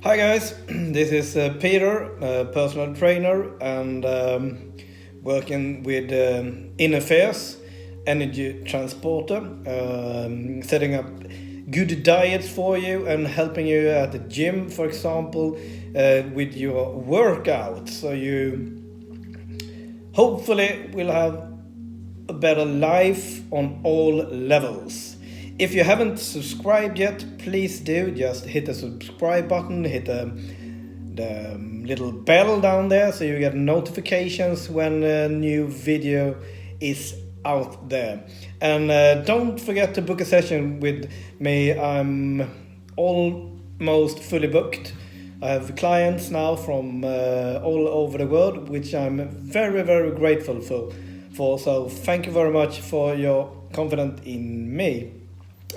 Hi guys, this is Peter, personal trainer and working with in affairs, energy transporter, setting up good diets for you and helping you at the gym, for example, with your workout. So you hopefully will have a better life on all levels. If you haven't subscribed yet, please do. Just hit the subscribe button, hit the little bell down there so you get notifications when a new video is out there. And don't forget to book a session with me. I'm almost fully booked. I have clients now from all over the world, which I'm very, very grateful for. So thank you very much for your confidence in me.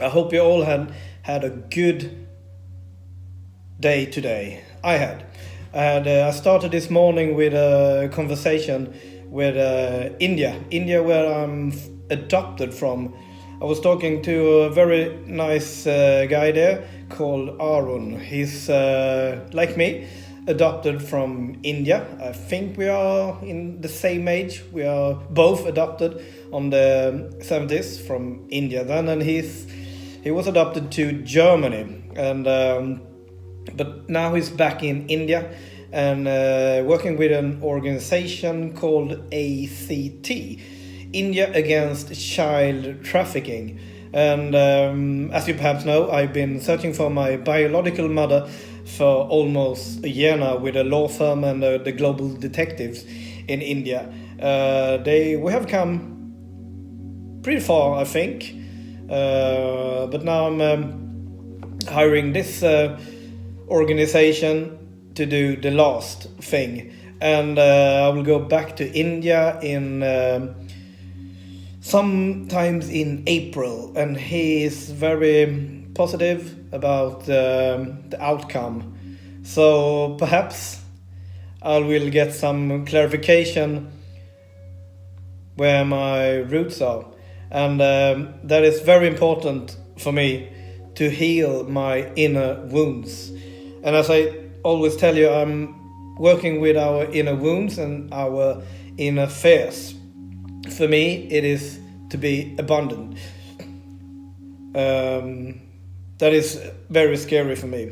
I hope you all had a good day today. I started this morning with a conversation with India, where I'm adopted from. I was talking to a very nice guy there called Arun. He's like me, adopted from India. I think we are in the same age. We are both adopted on the 70s from India then, and he was adopted to Germany, and but now he's back in India and working with an organization called ACT, India Against Child Trafficking. And as you perhaps know, I've been searching for my biological mother for almost a year now with a law firm and the global detectives in India. We have come pretty far, I think. But now I'm hiring this organization to do the last thing, and I will go back to India in sometimes in April, and he is very positive about the outcome. So perhaps I will get some clarification where my roots are. And that is very important for me to heal my inner wounds. And as I always tell you, I'm working with our inner wounds and our inner fears. For me, it is to be abundant. That is very scary for me.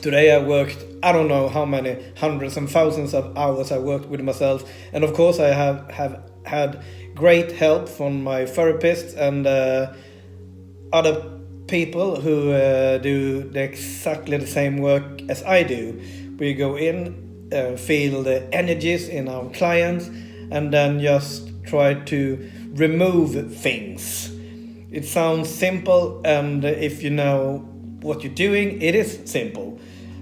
Today I worked, I don't know how many hundreds and thousands of hours I worked with myself. And of course I have had great help from my therapist and other people who do exactly the same work as I do. We go in, feel the energies in our clients, and then just try to remove things. It sounds simple, and if you know what you're doing, it is simple.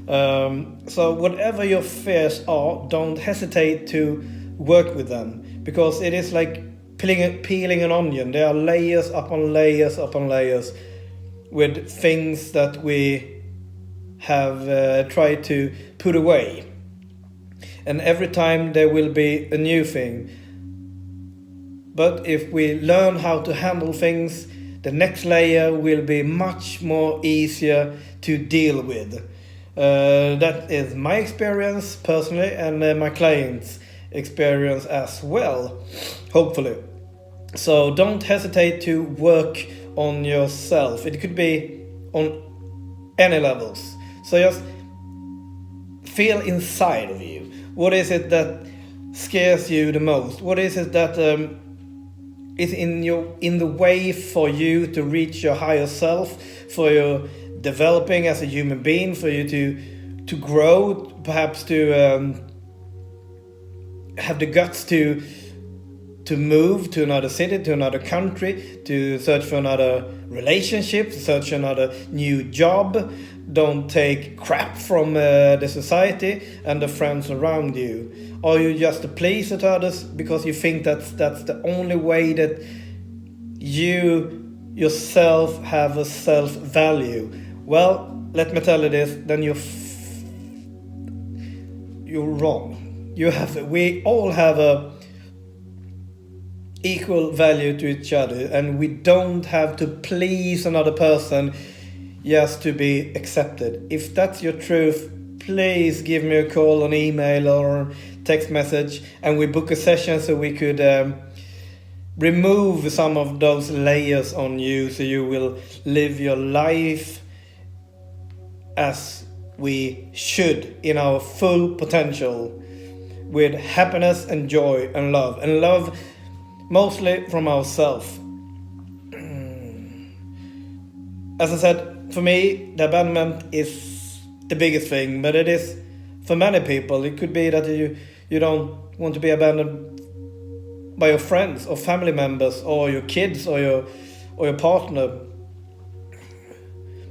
So whatever your fears are, don't hesitate to work with them, because it is like peeling an onion. There are layers upon layers upon layers with things that we have tried to put away. And every time there will be a new thing. But if we learn how to handle things, the next layer will be much more easier to deal with. That is my experience personally, and my clients' experience as well, hopefully. So don't hesitate to work on yourself. It could be on any levels. So just feel inside of you. What is it that scares you the most? What is it that is in the way for you to reach your higher self, for your developing as a human being, for you to grow, perhaps to have the guts to move to another city, to another country, to search for another relationship, to search for another new job. Don't take crap from the society and the friends around you. Are you just a pleaser to others because you think that's the only way that you yourself have a self-value? Well, let me tell you this, then you're wrong. We all have a equal value to each other, and we don't have to please another person just to be accepted. If that's your truth, please give me a call on email or text message, and we book a session so we could remove some of those layers on you, so you will live your life as we should, in our full potential, with happiness and joy and love mostly from ourselves. As I said, for me, the abandonment is the biggest thing, but it is for many people. It could be that you don't want to be abandoned by your friends or family members or your kids or your partner.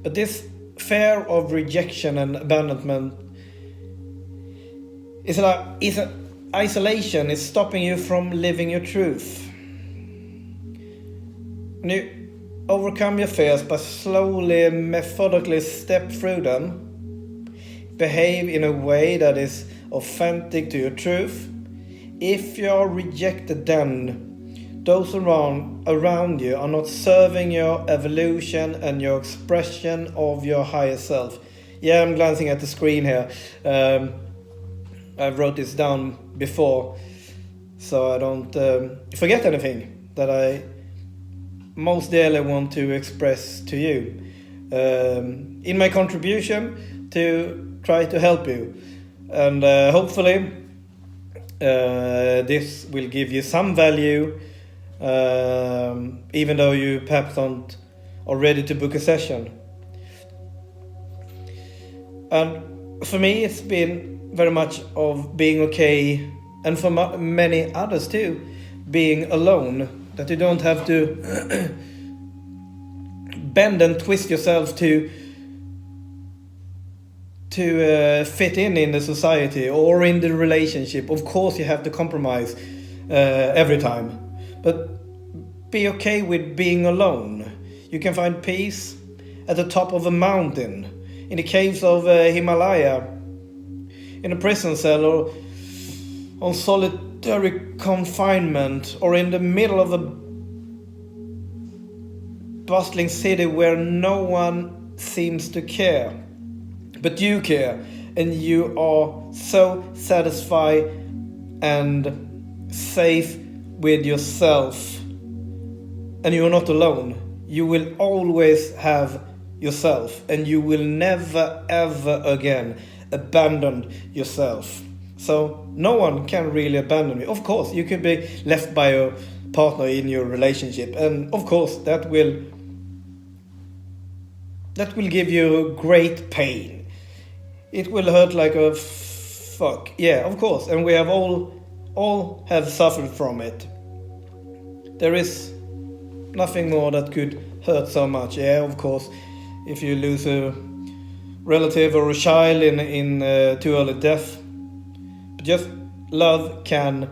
But this fear of rejection and abandonment is an isolation. It's stopping you from living your truth. And you overcome your fears by slowly, methodically step through them. Behave in a way that is authentic to your truth. If you are rejected, then those around you are not serving your evolution and your expression of your higher self. Yeah, I'm glancing at the screen here. I wrote this down before, so I don't forget anything that I most dearly want to express to you in my contribution to try to help you. And hopefully this will give you some value, even though you perhaps aren't ready to book a session. And for me, it's been very much of being okay, and for many others too, being alone. That you don't have to bend and twist yourself to fit in the society or in the relationship. Of course, you have to compromise every time, but be okay with being alone. You can find peace at the top of a mountain, in the caves of Himalaya, in a prison cell, or on solitary confinement, or in the middle of a bustling city where no one seems to care. But you care, and you are so satisfied and safe with yourself. And you are not alone. You will always have yourself, and you will never ever again abandon yourself. So no one can really abandon you. Of course, you could be left by your partner in your relationship, and of course that will give you great pain. It will hurt like a fuck. Yeah, of course, and we have all have suffered from it. There is nothing more that could hurt so much. Yeah, of course, if you lose a relative or a child in too early death. But just love can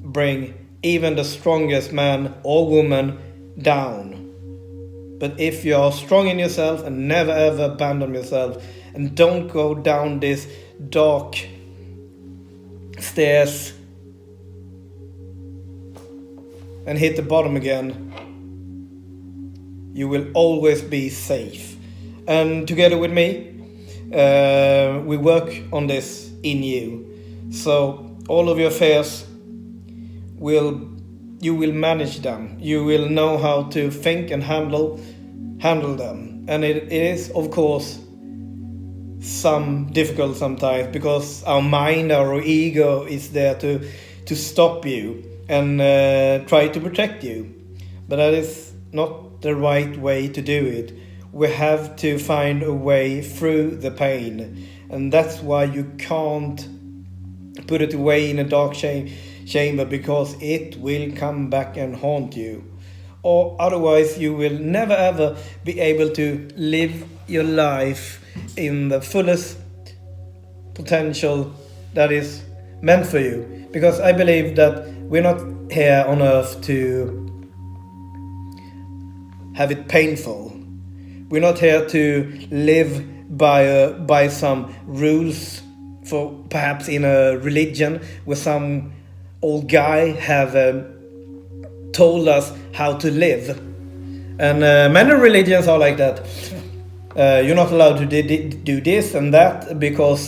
bring even the strongest man or woman down. But if you are strong in yourself and never ever abandon yourself, and don't go down this dark stairs and hit the bottom again, you will always be safe. And together with me, we work on this in you. So all of your fears you will manage them. You will know how to think and handle them. And it is, of course, some difficult sometimes, because our mind, our ego is there to stop you and try to protect you. But that is not the right way to do it. We have to find a way through the pain, and that's why you can't put it away in a dark chamber, because it will come back and haunt you. Or otherwise you will never ever be able to live your life in the fullest potential that is meant for you. Because I believe that we're not here on earth to have it painful. We're not here to live by some rules, for perhaps in a religion where some old guy have told us how to live. And many religions are like that. You're not allowed to do this and that because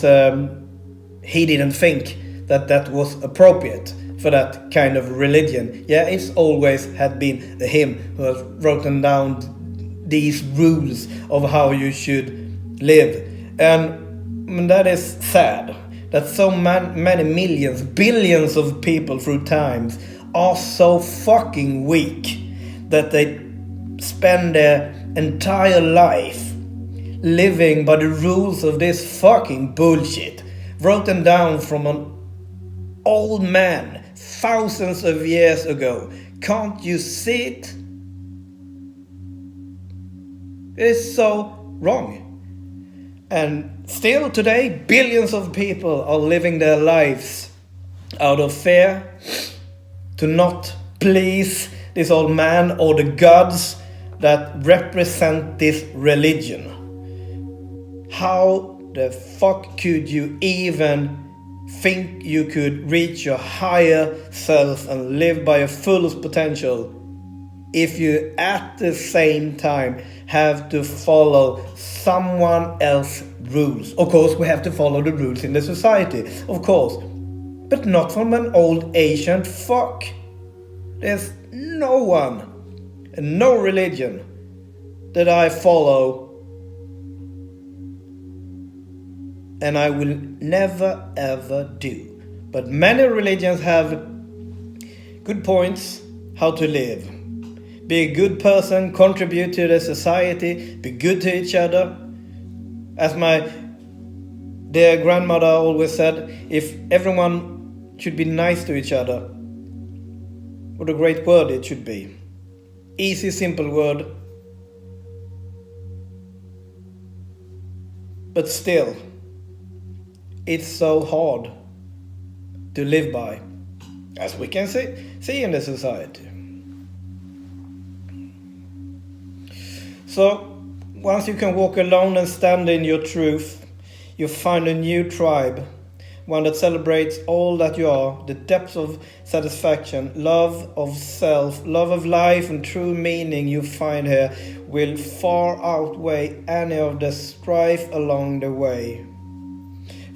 he didn't think that that was appropriate for that kind of religion. Yeah, it's always had been him who has written down these rules of how you should live. And that is sad that so many millions, billions of people through times are so fucking weak that they spend their entire life living by the rules of this fucking bullshit written down from an old man thousands of years ago. Can't you see it? It's so wrong. And still today, billions of people are living their lives out of fear to not please this old man or the gods that represent this religion. How the fuck could you even think you could reach your higher self and live by your fullest potential if you at the same time have to follow someone else's rules? Of course, we have to follow the rules in the society, of course, but not from an old ancient fuck. There's no one and no religion that I follow, and I will never ever do. But many religions have good points how to live. Be a good person, contribute to the society, be good to each other. As my dear grandmother always said, if everyone should be nice to each other, what a great word it should be. Easy, simple word. But still, it's so hard to live by, as we can see in the society. So, once you can walk alone and stand in your truth, you find a new tribe, one that celebrates all that you are, the depths of satisfaction, love of self, love of life, and true meaning you find here will far outweigh any of the strife along the way.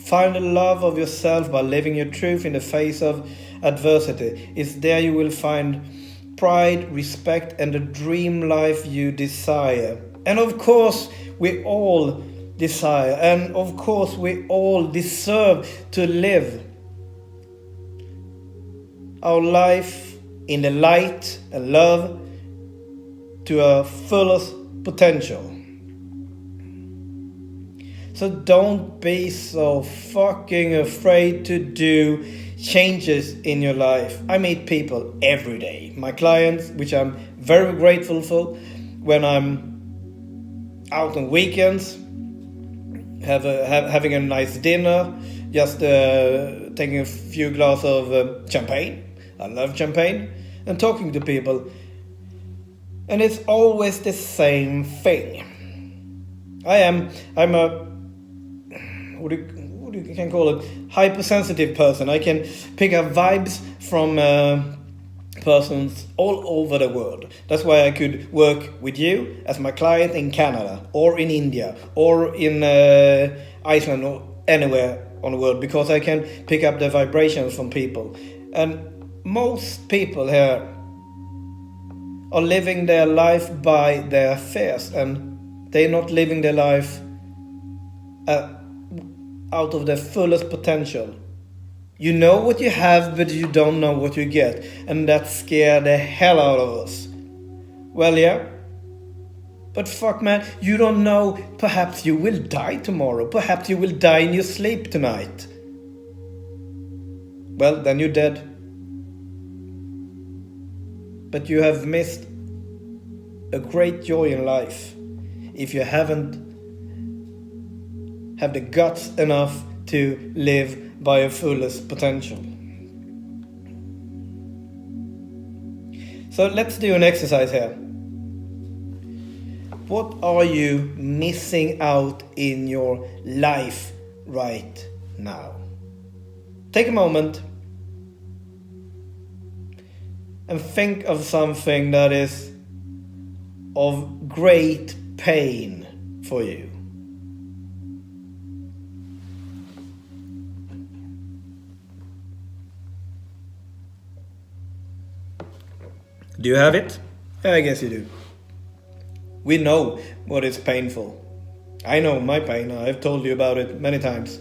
Find the love of yourself by living your truth in the face of adversity. It's there you will find pride, respect, and the dream life you desire. And of course, we all desire, and of course, we all deserve to live our life in the light and love to our fullest potential. So don't be so fucking afraid to do changes in your life. I meet people every day. My clients, which I'm very grateful for, when I'm out on weekends, having a nice dinner, just taking a few glasses of champagne. I love champagne. And talking to people. And it's always the same thing. I'm a what you can call it, hypersensitive person. I can pick up vibes from persons all over the world. That's why I could work with you as my client in Canada or in India or in Iceland or anywhere on the world, because I can pick up the vibrations from people. And most people here are living their life by their fears, and they're not living their life out of their fullest potential. You know what you have, but you don't know what you get, and that scares the hell out of us. Well, yeah, but fuck, man, you don't know. Perhaps you will die tomorrow. Perhaps you will die in your sleep tonight. Well, then you're dead. But you have missed a great joy in life if you haven't have the guts enough to live by your fullest potential. So let's do an exercise here. What are you missing out in your life right now? Take a moment and think of something that is of great pain for you. Do you have it? Yeah, I guess you do. We know what is painful. I know my pain. I've told you about it many times.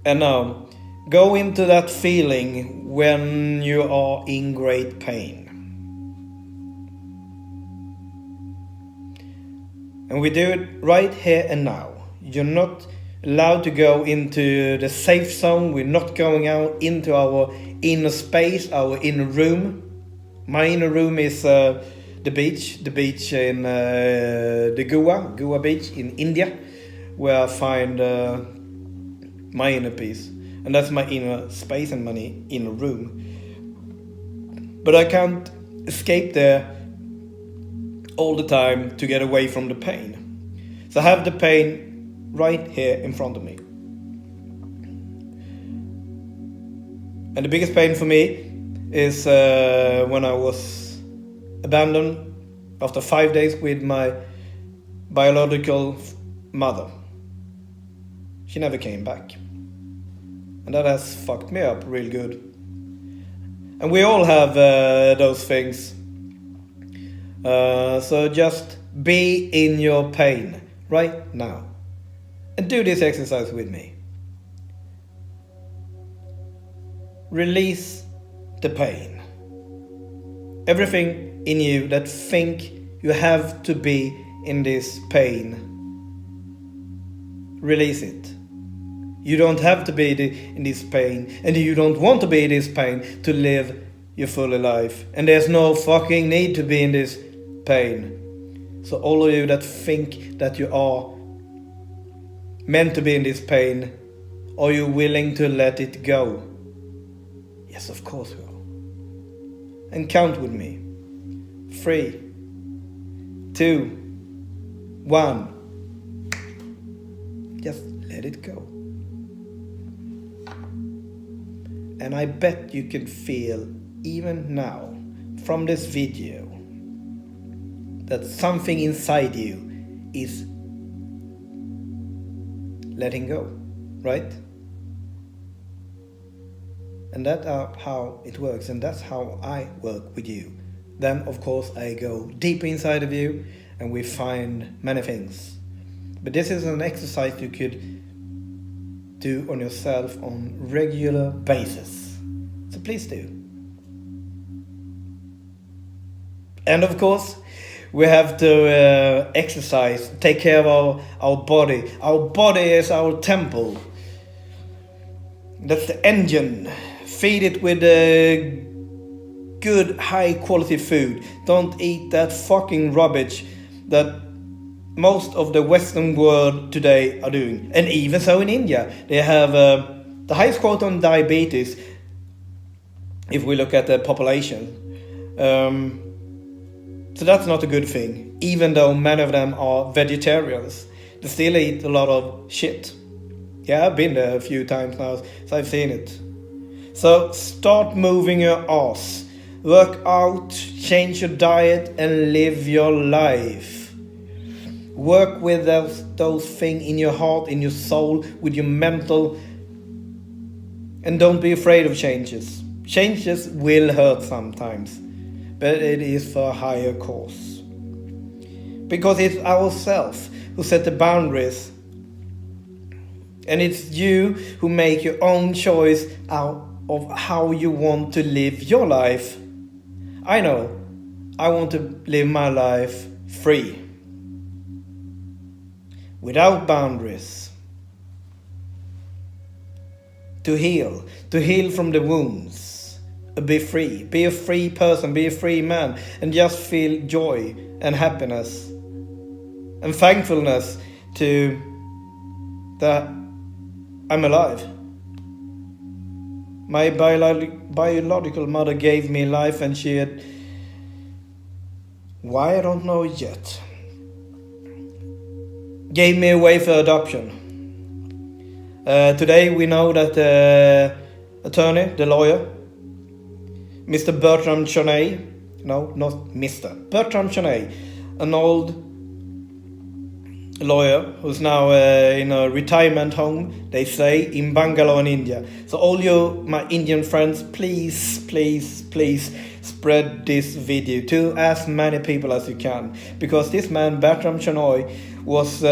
And now, go into that feeling when you are in great pain. And we do it right here and now. You're not allowed to go into the safe zone. We're not going out into our inner space, our inner room. My inner room is the beach in the Goa beach in India, where I find my inner peace. And that's my inner space and my inner room. But I can't escape there all the time to get away from the pain. So I have the pain right here in front of me. And the biggest pain for me is when I was abandoned after 5 days with my biological mother. She never came back. And that has fucked me up real good. And we all have those things. So just be in your pain right now. And do this exercise with me. Release the pain. Everything in you that think you have to be in this pain, release it. You don't have to be in this pain, and you don't want to be in this pain to live your full life. And there's no fucking need to be in this pain. So all of you that think that you are meant to be in this pain, are you willing to let it go? Yes, of course we are. And count with me. 3, 2, 1. Just let it go. And I bet you can feel, even now, from this video, that something inside you is letting go, right? And that's how it works, and that's how I work with you. Then, of course, I go deep inside of you, and we find many things. But this is an exercise you could do on yourself on regular basis. So please do. And of course, we have to exercise, take care of our body. Our body is our temple. That's the engine. Feed it with good, high quality food. Don't eat that fucking rubbish that most of the Western world today are doing. And even so in India, they have the highest quote on diabetes, if we look at the population. So that's not a good thing. Even though many of them are vegetarians, they still eat a lot of shit. Yeah, I've been there a few times now, so I've seen it. So start moving your ass. Work out, change your diet, and live your life. Work with those things in your heart, in your soul, with your mental. And don't be afraid of changes. Changes will hurt sometimes, but it is for a higher cause. Because it's ourselves who set the boundaries. And it's you who make your own choice out of how you want to live your life. I know, I want to live my life free. Without boundaries. To heal from the wounds. Be free, be a free person, be a free man, and just feel joy and happiness and thankfulness to that I'm alive. My biological mother gave me life, and she had, why I don't know yet, gave me away for adoption. Today we know that the attorney, the lawyer, Mr. Bertram Chonay, no, not Mr. Bertram Chonay, an old lawyer who's now in a retirement home, they say, in Bangalore in India. So all you, my Indian friends, please, please, please spread this video to as many people as you can. Because this man, Bertram Shenoy, was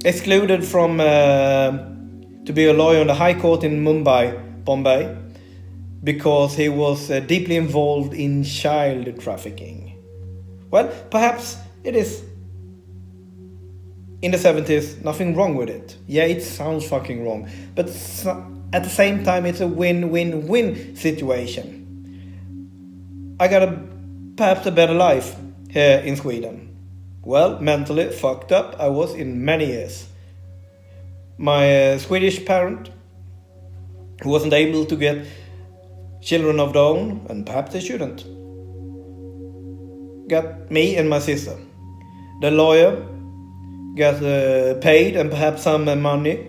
excluded from to be a lawyer on the High Court in Mumbai, Bombay, because he was deeply involved in child trafficking. Well, perhaps it is in the 70s, nothing wrong with it. Yeah, it sounds fucking wrong. But at the same time, it's a win-win-win situation. I got perhaps a better life here in Sweden. Well, mentally fucked up I was in many years. My Swedish parent, who wasn't able to get children of their own, and perhaps they shouldn't, got me and my sister. The lawyer got paid and perhaps some money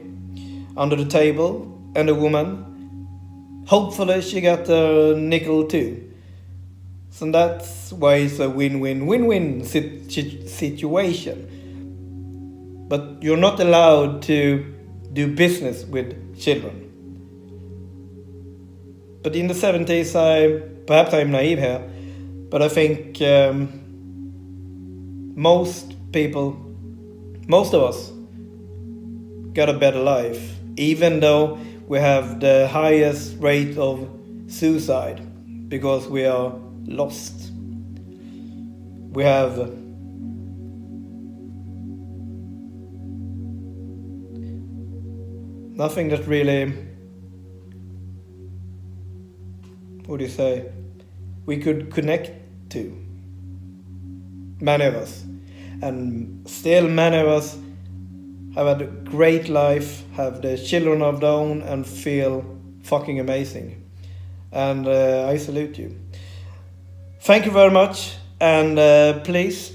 under the table, and the woman, hopefully she got a nickel too. So that's why it's a win-win-win-win situation. But you're not allowed to do business with children. But in the 70s, perhaps I'm naive here, but I think most of us got a better life, even though we have the highest rate of suicide, because we are lost. We have nothing that really, what do you say, we could connect to. Many of us. And still many of us have had a great life, have the children of their own, and feel fucking amazing. And I salute you. Thank you very much, and please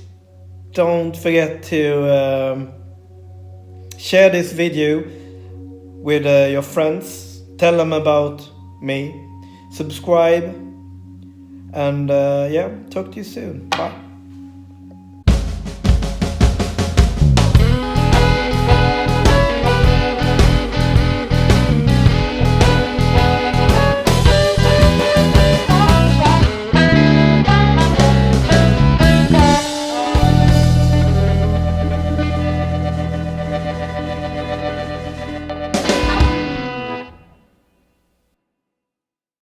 don't forget to share this video with your friends. Tell them about me. Subscribe, and yeah, talk to you soon. Bye.